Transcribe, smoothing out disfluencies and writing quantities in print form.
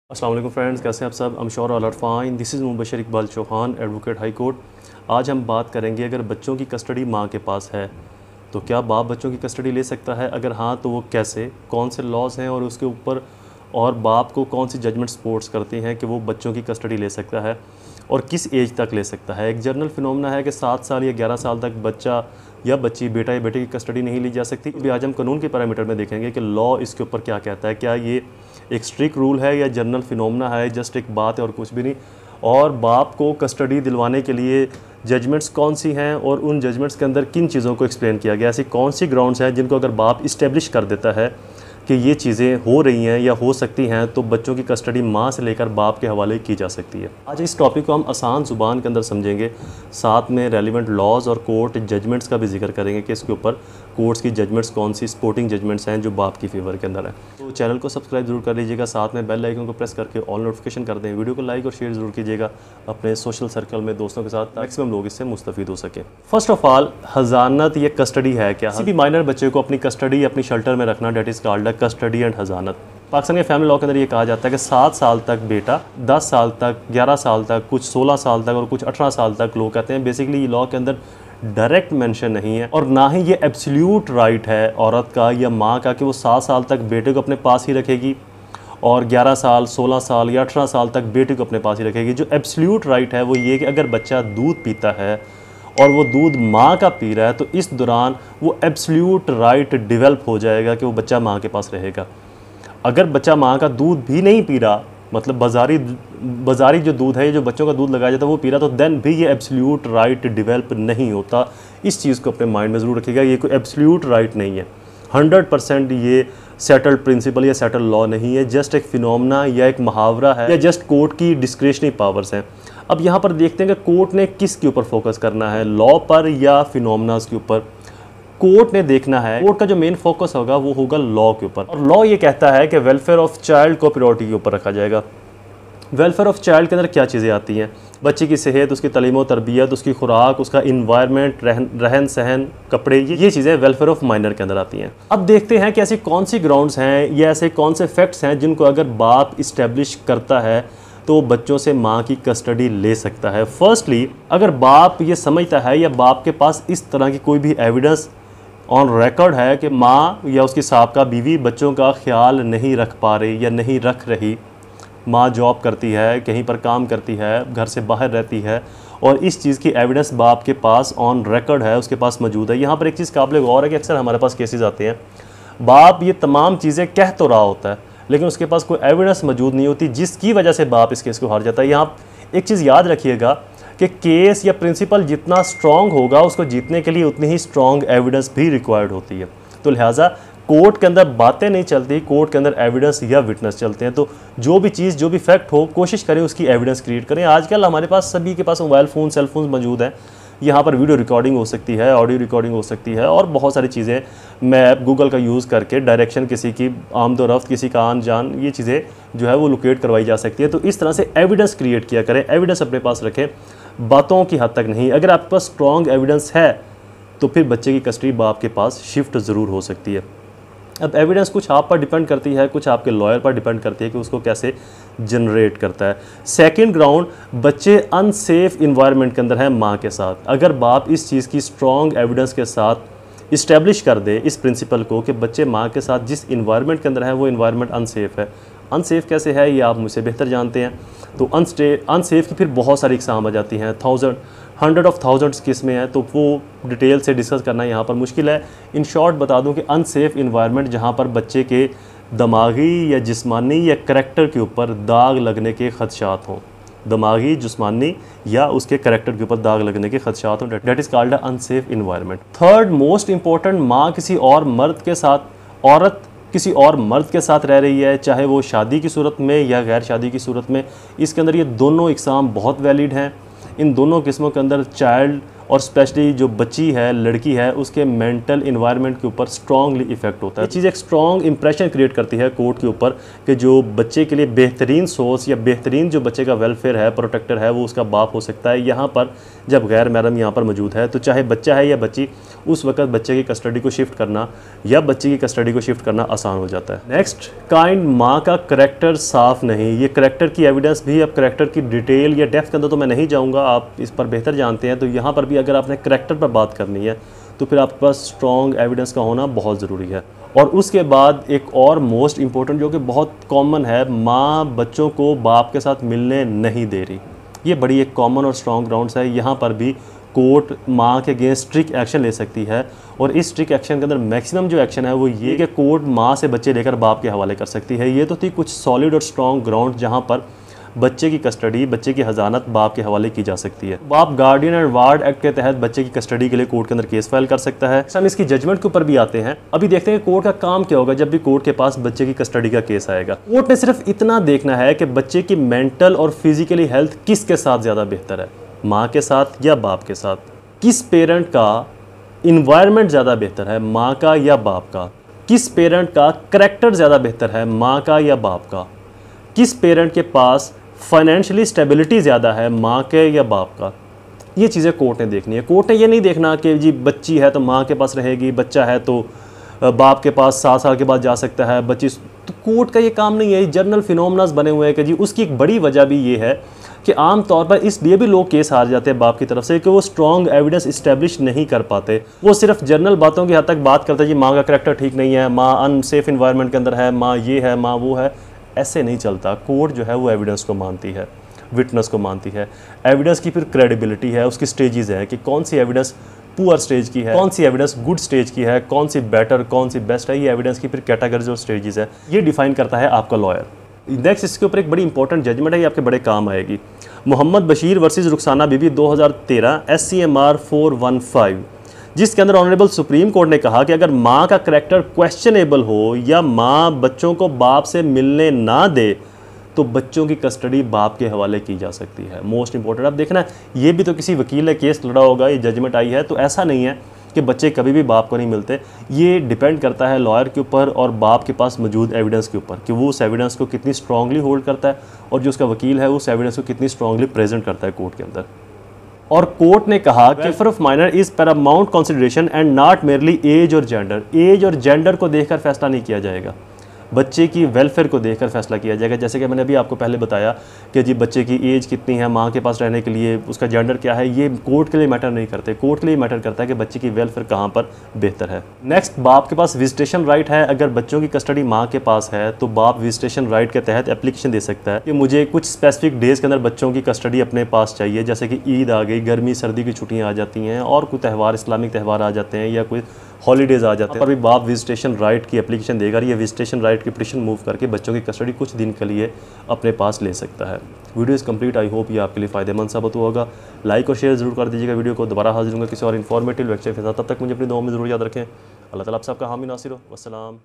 अस्सलाम वालेकुम फ्रेंड्स, कैसे हैं आप सब? I'm sure all are fine. This is Mubashar Iqbal Chauhan, advocate high court. आज हम बात करेंगे अगर बच्चों की कस्टडी माँ के पास है तो क्या बाप बच्चों की कस्टडी ले सकता है? अगर हाँ तो वो कैसे, कौन से लॉज हैं और उसके ऊपर और बाप को कौन सी जजमेंट सपोर्ट्स करती हैं कि वो बच्चों की कस्टडी ले सकता है और किस एज तक ले सकता है। एक जनरल फिनोमेना है कि 7 साल या 11 साल तक बच्चा या बच्ची, बेटा या बेटे की कस्टडी नहीं ली जा सकती। अभी आज हम कानून के पैरामीटर में देखेंगे कि लॉ इसके ऊपर क्या कहता है। क्या ये एक स्ट्रिक्ट रूल है या जनरल फिनोमेना है, जस्ट एक बात है और कुछ भी नहीं। और बाप को कस्टडी दिलवाने के लिए जजमेंट्स कौन सी हैं और उन जजमेंट्स के अंदर किन चीज़ों को एक्सप्लेन किया गया, ऐसी कौन सी ग्राउंड्स हैं जिनको अगर बाप इस्टेब्लिश कर देता है कि ये चीज़ें हो रही हैं या हो सकती हैं तो बच्चों की कस्टडी माँ से लेकर बाप के हवाले की जा सकती है। आज इस टॉपिक को हम आसान ज़ुबान के अंदर समझेंगे, साथ में रेलिवेंट लॉज़ और कोर्ट जजमेंट्स का भी जिक्र करेंगे कि इसके ऊपर कोर्ट्स की जजमेंट्स कौन सी स्पोर्टिंग जजमेंट्स हैं जो बाप की फेवर के अंदर है। तो चैनल को सब्सक्राइब जरूर कर लीजिएगा, साथ में बेल आइकन को प्रेस करके ऑल नोटिफिकेशन कर दें। वीडियो को लाइक और शेयर जरूर कीजिएगा अपने सोशल सर्कल में दोस्तों के साथ, मैक्सिमम लोग इससे मुस्तफ़ीद हो सकें। फर्स्ट ऑफ ऑल, हज़ानत या कस्टडी है क्या? किसी भी माइनर बच्चे को अपनी कस्टडी अपनी शेल्टर में रखना, that is called custody and हज़ानत। पाकिस्तान के फैमिली लॉ के अंदर ये कहा जाता है कि 7 साल तक बेटा, 10 साल तक, 11 साल तक, कुछ 16 साल तक और कुछ 18 साल तक लोग कहते हैं। बेसिकली ये लॉ के अंदर डायरेक्ट मेंशन नहीं है और ना ही ये एब्सोल्यूट राइट है औरत का या माँ का कि वो 7 साल तक बेटे को अपने पास ही रखेगी और 11 साल, 16 साल या 18 साल तक बेटे को अपने पास ही रखेगी। जो एब्सोल्यूट राइट है वो ये कि अगर बच्चा दूध पीता है और वो दूध माँ का पी रहा है तो इस दौरान वो एब्सोल्यूट राइट डेवलप हो जाएगा कि वो बच्चा माँ के पास रहेगा। अगर बच्चा माँ का दूध भी नहीं पी रहा, मतलब बाज़ारी जो दूध है, जो बच्चों का दूध लगाया जाता है वो पी रहा, तो देन भी ये एब्सोल्यूट राइट डेवलप नहीं होता। इस चीज़ को अपने माइंड में ज़रूर रखिएगा, ये कोई एब्सोल्यूट राइट नहीं है। 100% ये सेटल्ड प्रिंसिपल या सेटल्ड लॉ नहीं है, जस्ट एक फिनोमेना या एक मुहावरा है या जस्ट कोर्ट की डिस्क्रिशनरी पावर्स हैं। अब यहाँ पर देखते हैं कि कोर्ट ने किसके ऊपर फोकस करना है, लॉ पर या फिनोमेनास के ऊपर। कोर्ट ने देखना है, कोर्ट का जो मेन फोकस होगा वो होगा लॉ के ऊपर। और लॉ ये कहता है कि वेलफेयर ऑफ चाइल्ड को प्रायोरिटी के ऊपर रखा जाएगा। वेलफेयर ऑफ चाइल्ड के अंदर क्या चीज़ें आती हैं? बच्चे की सेहत, उसकी तालीम व तरबियत, उसकी खुराक, उसका इन्वायरमेंट, रहन सहन, कपड़े, ये चीज़ें वेलफेयर ऑफ माइनर के अंदर आती हैं। अब देखते हैं कि ऐसी कौन सी ग्राउंड्स हैं या ऐसे कौन से फैक्ट्स हैं जिनको अगर बाप इस्टेब्लिश करता है तो बच्चों से माँ की कस्टडी ले सकता है। फर्स्टली, अगर बाप ये समझता है या बाप के पास इस तरह की कोई भी एविडेंस ऑन रिकॉर्ड है कि माँ या उसकी साबका बीवी बच्चों का ख्याल नहीं रख पा रही या नहीं रख रही, माँ जॉब करती है, कहीं पर काम करती है, घर से बाहर रहती है और इस चीज़ की एविडेंस बाप के पास ऑन रिकॉर्ड है, उसके पास मौजूद है। यहाँ पर एक चीज़ काबिल गौर है कि अक्सर हमारे पास केसेस आते हैं, बाप ये तमाम चीज़ें कह तो रहा होता है लेकिन उसके पास कोई एविडेंस मौजूद नहीं होती, जिसकी वजह से बाप इस केस को हार जाता है। यहाँ एक चीज़ याद रखिएगा कि केस या प्रिंसिपल जितना स्ट्रॉन्ग होगा उसको जीतने के लिए उतनी ही स्ट्रॉन्ग एविडेंस भी रिक्वायर्ड होती है। तो लिहाजा कोर्ट के अंदर बातें नहीं चलती, कोर्ट के अंदर एविडेंस या विटनेस चलते हैं। तो जो भी चीज़, जो भी फैक्ट हो, कोशिश करें उसकी एविडेंस क्रिएट करें। आजकल हमारे पास सभी के पास मोबाइल फ़ोन, सेल फोन मौजूद हैं। यहाँ पर वीडियो रिकॉर्डिंग हो सकती है, ऑडियो रिकॉर्डिंग हो सकती है और बहुत सारी चीज़ें, मैप, गूगल का यूज़ करके डायरेक्शन, किसी की आमदोरफ्त, किसी का आन जान, ये चीज़ें जो है वो लोकेट करवाई जा सकती है। तो इस तरह से एविडेंस क्रिएट किया करें, एविडेंस अपने पास रखें, बातों की हद तक नहीं। अगर आपके पास स्ट्रॉन्ग एविडेंस है तो फिर बच्चे की कस्टडी बाप के पास शिफ्ट ज़रूर हो सकती है। अब एविडेंस कुछ आप पर डिपेंड करती है, कुछ आपके लॉयर पर डिपेंड करती है कि उसको कैसे जनरेट करता है। सेकंड ग्राउंड, बच्चे अनसेफ इन्वायरमेंट के अंदर है माँ के साथ। अगर बाप इस चीज़ की स्ट्रॉन्ग एविडेंस के साथ इस्टेब्लिश कर दे इस प्रिंसिपल को कि बच्चे माँ के साथ जिस इन्वायरमेंट के अंदर है वो इन्वायरमेंट अनसेफ है। अनसेफ कैसे है ये आप मुझसे बेहतर जानते हैं। तो अनसेफ की फिर बहुत सारी इकसाम आ जाती हैं, हंड्रेड ऑफ थाउजेंड्स किस्में हैं, तो वो डिटेल से डिस्कस करना यहाँ पर मुश्किल है। इन शॉर्ट बता दूं कि अनसेफ इन्वायरमेंट जहाँ पर बच्चे के दिमागी या जिस्मानी या करैक्टर के ऊपर दाग लगने के खदशात हों, दिमागी, जिस्मानी या उसके करैक्टर के ऊपर दाग लगने के खदशात हों, date is called unsafe environment. Third most important, माँ किसी और मर्द के साथ, औरत किसी और मर्द के साथ रह रही है, चाहे वो शादी की सूरत में या गैर शादी की सूरत में। इसके अंदर ये दोनों इकसाम बहुत वैलिड हैं। इन दोनों किस्मों के अंदर चाइल्ड और स्पेशली जो बच्ची है, लड़की है, उसके मेंटल इन्वायरमेंट के ऊपर स्ट्रांगली इफेक्ट होता है। ये चीज़ एक स्ट्रॉन्ग इंप्रेशन क्रिएट करती है कोर्ट के ऊपर कि जो बच्चे के लिए बेहतरीन सोर्स या बेहतरीन जो बच्चे का वेलफेयर है, प्रोटेक्टर है, वो उसका बाप हो सकता है। यहाँ पर जब गैर महरम यहाँ पर मौजूद है तो चाहे बच्चा है या बच्ची, उस वक्त बच्चे की कस्टडी को शिफ्ट करना या बच्ची की कस्टडी को शिफ्ट करना आसान हो जाता है। नेक्स्ट, काइंड माँ का करैक्टर साफ नहीं। ये करैक्टर की एविडेंस भी, अब करैक्टर की डिटेल या डेप्थ के अंदर तो मैं नहीं जाऊँगा, आप इस पर बेहतर जानते हैं। तो यहाँ पर भी अगर आपने करैक्टर पर बात करनी है तो फिर आपके पास स्ट्रॉन्ग एविडेंस का होना बहुत ज़रूरी है। और उसके बाद एक और मोस्ट इम्पोर्टेंट जो कि बहुत कॉमन है, माँ बच्चों को बाप के साथ मिलने नहीं दे रही। ये बड़ी एक कॉमन और स्ट्रॉन्ग ग्राउंड्स है। यहाँ पर भी कोर्ट माँ के अगेंस्ट स्ट्रिक्ट एक्शन ले सकती है और इस स्ट्रिक्ट एक्शन के अंदर मैक्सिमम जो एक्शन है वो ये कि कोर्ट माँ से बच्चे लेकर बाप के हवाले कर सकती है। ये तो थी कुछ सॉलिड और स्ट्रॉन्ग ग्राउंड जहाँ पर बच्चे की कस्टडी, बच्चे की हजानत बाप के हवाले की जा सकती है। बाप गार्डियन एंड वार्ड एक्ट के तहत बच्चे की कस्टडी के लिए कोर्ट के अंदर केस फाइल कर सकता है। हम इसकी जजमेंट के ऊपर भी आते हैं। अभी देखते हैं कोर्ट का काम क्या होगा जब भी कोर्ट के पास बच्चे की कस्टडी का केस आएगा। कोर्ट ने सिर्फ इतना देखना है कि बच्चे की मेंटल और फिजिकली हेल्थ किसके साथ ज़्यादा बेहतर है, माँ के साथ या बाप के साथ। किस पेरेंट का इन्वायरमेंट ज़्यादा बेहतर है, माँ का या बाप का। किस पेरेंट का करैक्टर ज़्यादा बेहतर है, माँ का या बाप का। किस पेरेंट के पास फाइनेंशियली स्टेबिलिटी ज़्यादा है, माँ के या बाप का। ये चीज़ें कोर्ट ने देखनी है। कोर्ट ने ये नहीं देखना कि जी बच्ची है तो माँ के पास रहेगी, बच्चा है तो बाप के पास 7 साल के बाद जा सकता है बच्ची। तो कोर्ट का ये काम नहीं है। जनरल फिनोमेनास बने हुए हैं कि जी उसकी एक बड़ी वजह भी ये है कि आम तौर पर इसलिए भी लोग केस हार जाते हैं बाप की तरफ से कि वो स्ट्रॉन्ग एविडेंस इस्टेब्लिश नहीं कर पाते। वो सिर्फ जनरल बातों की हद तक बात करते हैं, जी माँ का करैक्टर ठीक नहीं है, माँ अनसेफ इन्वायरमेंट के अंदर है, माँ ये है, माँ वो है। ऐसे नहीं चलता। कोर्ट जो है वो एविडेंस को मानती है, विटनेस को मानती है। एविडेंस की फिर क्रेडिबिलिटी है, उसकी स्टेजेस हैं कि कौन सी एविडेंस पुअर स्टेज की है, कौन सी एविडेंस गुड स्टेज की है, कौन सी बेटर, कौन सी बेस्ट है। ये एविडेंस की फिर कैटेगरीज और स्टेजेस है। ये डिफाइन करता है आपका लॉयर। नेक्स्ट, इसके ऊपर एक बड़ी इंपॉर्टेंट जजमेंट है, ये आपके बड़े काम आएगी। मोहम्मद बशीर वर्सेस रुखसाना बीबी 2013 SCMR 415, जिसके अंदर ऑनरेबल सुप्रीम कोर्ट ने कहा कि अगर माँ का करैक्टर क्वेश्चनेबल हो या माँ बच्चों को बाप से मिलने ना दे तो बच्चों की कस्टडी बाप के हवाले की जा सकती है। Most important. अब देखना, ये भी तो किसी वकील ने केस लड़ा होगा, ये जजमेंट आई है, तो ऐसा नहीं है कि बच्चे कभी भी बाप को नहीं मिलते। ये डिपेंड करता है लॉयर के ऊपर और बाप के पास मौजूद एविडेंस के ऊपर कि वो उस एविडेंस को कितनी स्ट्रांगली होल्ड करता है और जो उसका वकील है उस एविडेंस को कितनी स्ट्रांगली प्रेजेंट करता है कोर्ट के अंदर। और कोर्ट ने कहा कि welfare of minor is paramount consideration and not merely age और जेंडर। एज और जेंडर को देखकर फैसला नहीं किया जाएगा, बच्चे की वेलफेयर को देखकर फैसला किया जाएगा। जैसे कि मैंने अभी आपको पहले बताया कि जी बच्चे की एज कितनी है माँ के पास रहने के लिए, उसका जेंडर क्या है, ये कोर्ट के लिए मैटर नहीं करते। कोर्ट के लिए मैटर करता है कि बच्चे की वेलफेयर कहाँ पर बेहतर है। नेक्स्ट, बाप के पास विजिटेशन राइट है। अगर बच्चों की कस्टडी माँ के पास है तो बाप विजिटेशन राइट के तहत एप्लीकेशन दे सकता है कि मुझे कुछ स्पेसिफिक डेज़ के अंदर बच्चों की कस्टडी अपने पास चाहिए। जैसे कि ईद आ गई, गर्मी सर्दी की छुट्टियाँ आ जाती हैं और कोई त्यौहार, इस्लामिक त्यौहार आ जाते हैं या कोई हॉलीडेज़ आ जाते हैं, पर भी बाप विजिटेशन राइट की एप्लीकेशन देगा। ये विजिटेशन राइट की पिटीशन मूव करके बच्चों की कस्टडी कुछ दिन के लिए अपने पास ले सकता है। Video is complete. I hope ये आपके लिए फ़ायदेमंद साबित होगा। लाइक और शेयर जरूर कर दीजिएगा वीडियो को। दोबारा हाजिर होंगे किसी और इन्फॉर्मेटिव लेक्चर के साथ। तब तक मुझे अपनी दुआ में ज़रूर याद रखें। अल्लाह ताला आप सबका हामी नासिर हो। वस्सलाम।